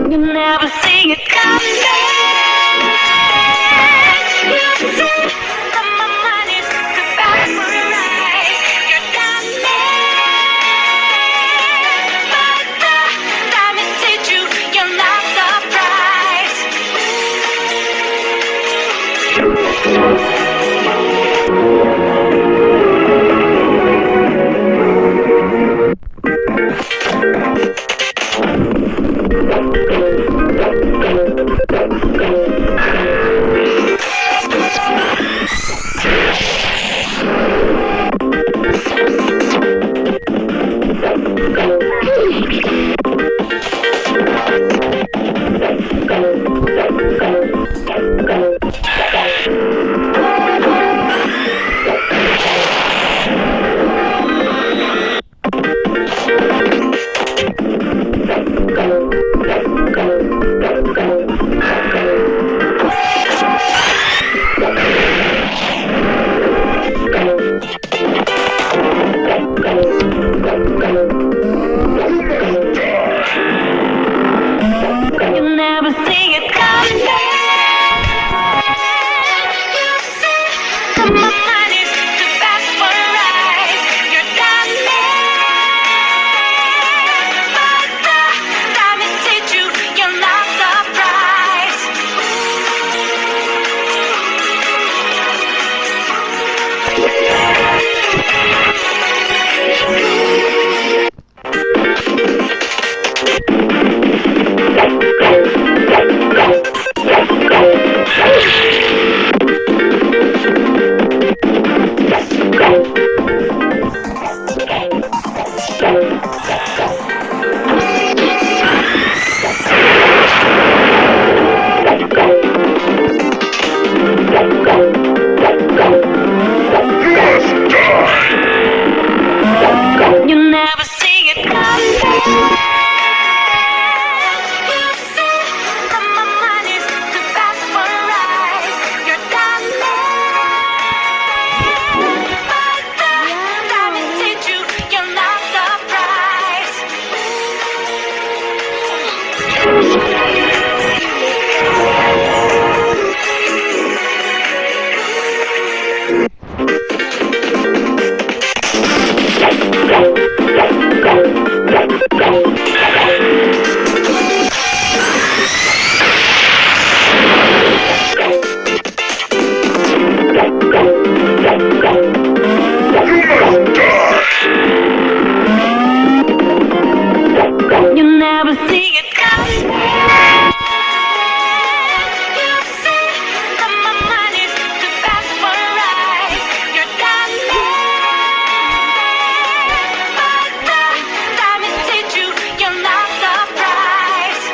You never see it coming. You say that my mind is goodbye for a ride. You're coming, but the time it hit you, you're not You never see it coming. You say that my mind is goodbye for a ride. You're coming, but the time it hit you, you're not surprised. You never see it coming. You say that my mind is goodbye for a ride. You're coming, but the time it hit you, you're not surprised. You never see it coming. You say that my mind is goodbye for a ride. You're coming, but the time it hit you, you're not surprised.